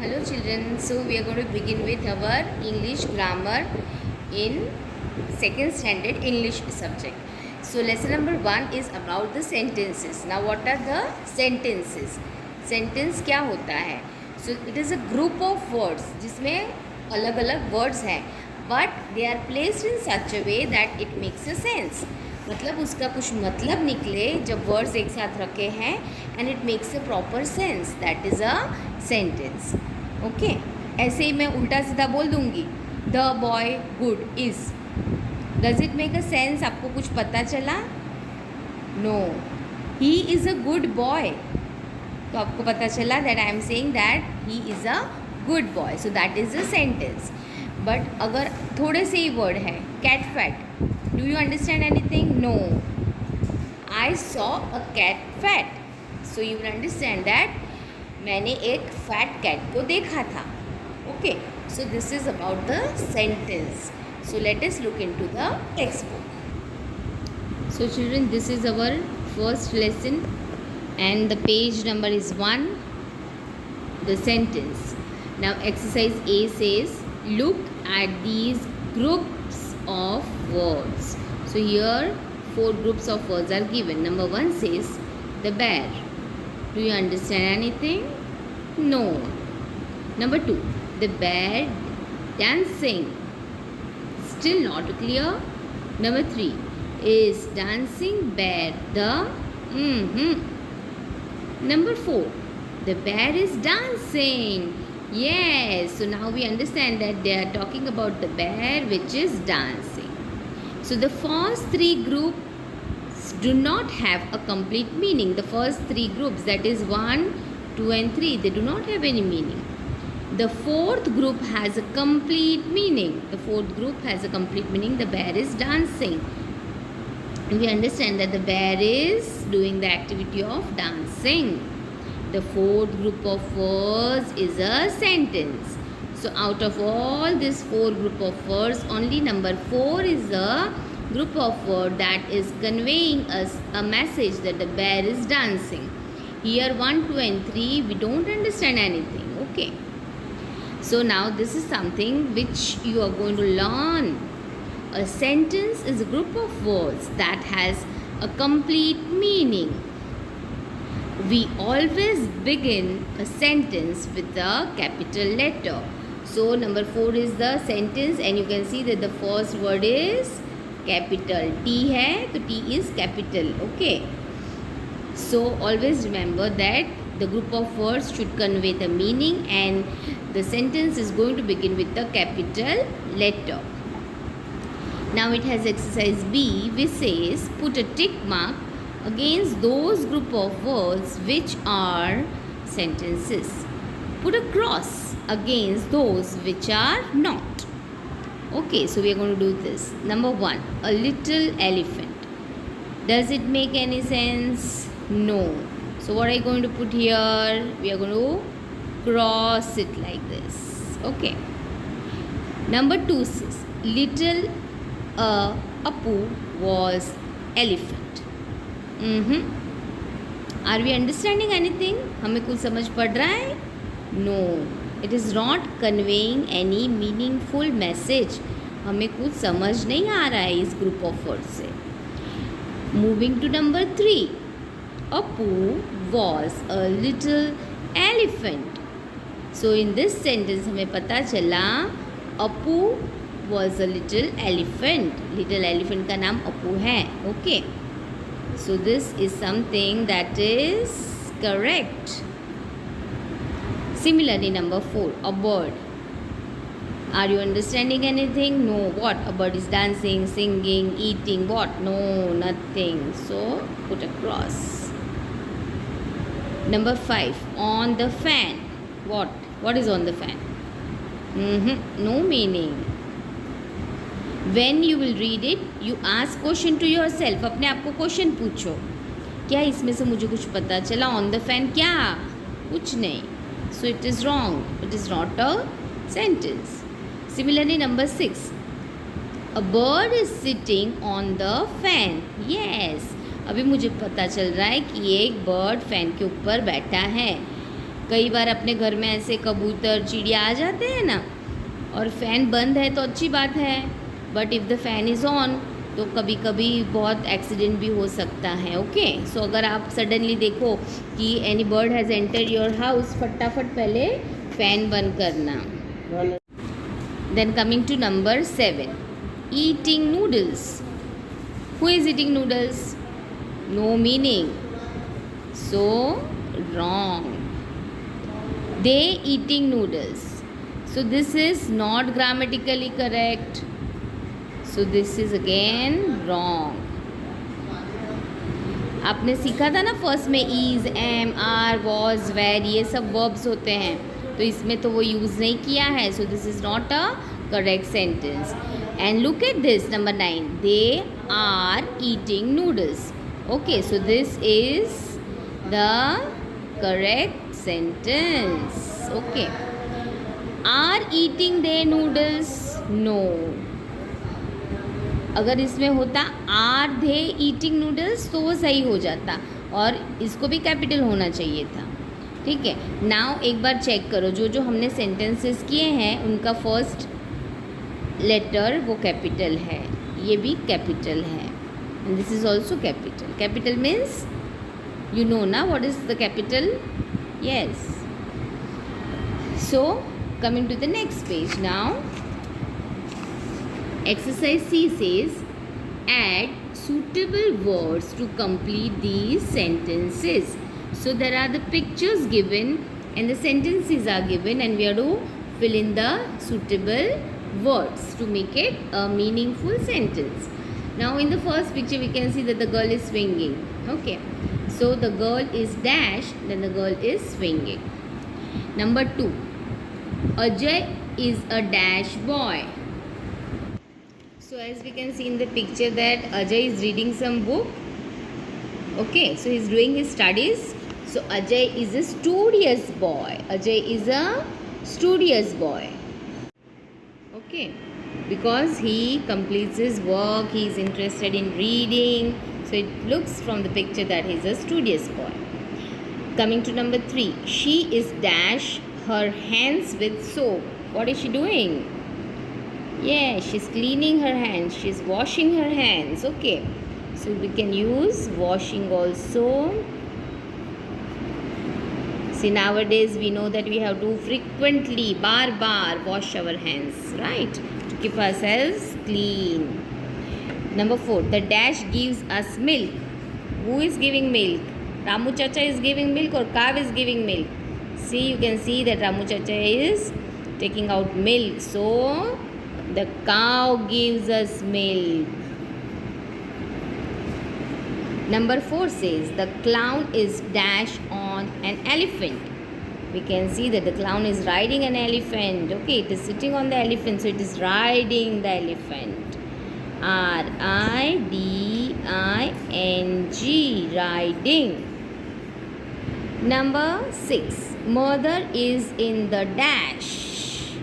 Hello children, so we are going to begin with our English grammar in second standard English subject. So lesson number 1 is about the sentences. Now what are the sentences? Sentence क्या होता है? So it is a group of words जिसमें अलग अलग words हैं, but they are placed in such a way that it makes a sense. मतलब उसका कुछ मतलब निकले जब वर्ड्स एक साथ रखे हैं and it makes a proper sense, that is a sentence. Okay, ऐसे ही मैं उल्टा सीधा बोल दूंगी, the boy good is. Does it make a sense? आपको कुछ पता चला? No. He is a good boy, तो आपको पता चला that I am saying that he is a good boy, so that is a sentence. But अगर थोड़े से ही वर्ड है, cat fat, do you understand anything? No. I saw a cat fat, so you will understand that मैंने एक fat cat को देखा था. Okay, so this is about the sentence. So let us look into the textbook. So children, this is our first lesson and the page number is 1, the sentence. Now exercise A says, look at these groups of words. So here 4 groups of words are given. Number 1 says the bear. Do you understand anything? No. Number 2, the bear dancing. Still not clear. Number 3, is dancing bear the Number 4, the bear is dancing. Yes, so now we understand that they are talking about the bear which is dancing. So the first 3 groups do not have a complete meaning. The first 3 groups, that is 1, 2 and 3, they do not have any meaning. The fourth group has a complete meaning. The fourth group has a complete meaning. The bear is dancing. We understand that the bear is doing the activity of dancing. The fourth group of words is a sentence. So out of all these 4 group of words, only number 4 is a group of word that is conveying us a message that the bear is dancing. Here 1, 2 and 3, we don't understand anything. Okay. So now this is something which you are going to learn. A sentence is a group of words that has a complete meaning. We always begin a sentence with a capital letter. So number 4 is the sentence and you can see that the first word is capital. T है तो T is capital. Okay. So always remember that the group of words should convey the meaning and the sentence is going to begin with the capital letter. Now it has exercise B which says put a tick mark against those group of words which are sentences. Put a cross against those which are not. Okay, so we are going to do this. Number 1, a little elephant. Does it make any sense? No. So what are you going to put here? We are going to cross it like this. Okay. Number 2 says little Apu was elephant. Are we understanding anything? हमें कुछ समझ पड़ रहा है? No, it is not conveying any meaningful message. हमें कुछ समझ नहीं आ रहा है इस group of words से. Moving to number 3, Apu was a little elephant. So in this sentence हमें पता चला Apu was a little elephant. Little elephant का नाम Apu है. Okay. So this is something that is correct. Similarly, number 4, a bird. Are you understanding anything? No. What? A bird is dancing, singing, eating. What? No, nothing. So put a cross. Number 5, on the fan. What? What is on the fan? No meaning. When you will read it, you ask question to yourself. अपने आप को question पूछो, क्या इसमें से मुझे कुछ पता चला? ऑन द फैन क्या? कुछ नहीं. So it is wrong. It is not a sentence. Similarly, number 6, a bird is sitting on the fan. Yes. अभी मुझे पता चल रहा है कि एक बर्ड फैन के ऊपर बैठा है. कई बार अपने घर में ऐसे कबूतर चिड़िया आ जाते हैं ना, और फैन बंद है तो अच्छी बात है, but if the fan is on तो कभी कभी बहुत एक्सीडेंट भी हो सकता है. ओके, सो अगर आप सडनली देखो कि any bird has enter your house, फटाफट पहले फैन बंद करना. Then coming to number 7, eating noodles. Who is eating noodles? No meaning, so wrong. They eating noodles. So this is not grammatically correct. So this is again wrong. आपने सीखा था ना first में is, am, are, was, were, ये सब verbs होते हैं, तो इसमें तो वो यूज़ नहीं किया है. So this is not a correct sentence. And look at this, number 9. They are eating noodles. Okay, so this is the correct sentence. Okay. Are eating their noodles? No. अगर इसमें होता आर दे ईटिंग नूडल्स तो वो सही हो जाता, और इसको भी कैपिटल होना चाहिए था. ठीक है. नाउ एक बार चेक करो, जो जो हमने सेंटेंसेस किए हैं उनका फर्स्ट लेटर वो कैपिटल है, ये भी कैपिटल है, and this is also capital. Capital means you know na what is the capital? Yes. So coming to the next page now, exercise C says add suitable words to complete these sentences. So there are the pictures given and the sentences are given, and we have to fill in the suitable words to make it a meaningful sentence. Now in the first picture we can see that the girl is swinging. Okay, so the girl is dash, then the girl is swinging. Number 2, Ajay is a dash boy. So as we can see in the picture that Ajay is reading some book. Okay, so he is doing his studies. So Ajay is a studious boy. Ajay is a studious boy. Okay, because he completes his work, he is interested in reading. So it looks from the picture that he is a studious boy. Coming to number 3, she is dash her hands with soap. What is she doing? Yeah, she's cleaning her hands, she's washing her hands. Okay, so we can use washing also. See, nowadays we know that we have to frequently bar wash our hands, right, to keep ourselves clean. Number 4, the dash gives us milk. Who is giving milk? Ramu Chacha is giving milk, or cow is giving milk? See, you can see that Ramu Chacha is taking out milk. So the cow gives us milk. Number 4 says the clown is dash on an elephant. We can see that the clown is riding an elephant. Okay, it is sitting on the elephant, so it is riding the elephant. riding, riding. Number 6, mother is in the dash.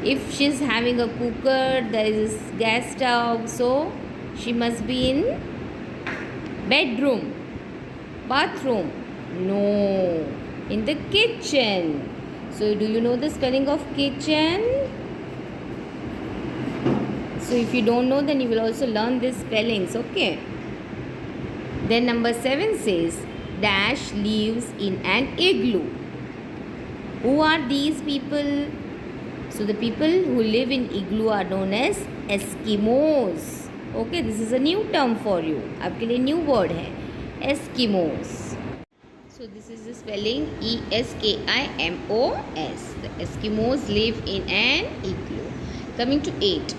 If she is having a cooker, there is gas stove, so she must be in bedroom. Bathroom? No, in the kitchen. So do you know the spelling of kitchen? So if you don't know, then you will also learn these spellings. Okay. Then number 7 says dash lives in an igloo. Who are these people? So the people who live in igloo are known as Eskimos. Okay, this is a new term for you. आपके लिए new word है, Eskimos. So this is the spelling Eskimos. The Eskimos live in an igloo. Coming to 8.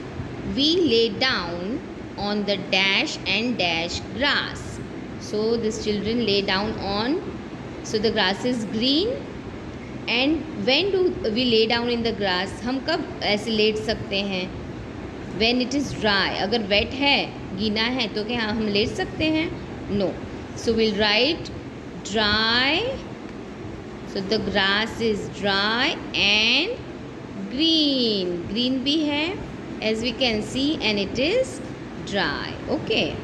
We lay down on the dash and dash grass. So these children lay down on, so the grass is green. And when do we lay down in the grass? हम कब ऐसे late सकते हैं? When it is dry. अगर wet है, गीला है, तो क्या हम लेट सकते हैं? No. So we'll write dry. So the grass is dry and green. Green भी है, as we can see, and it is dry. Okay.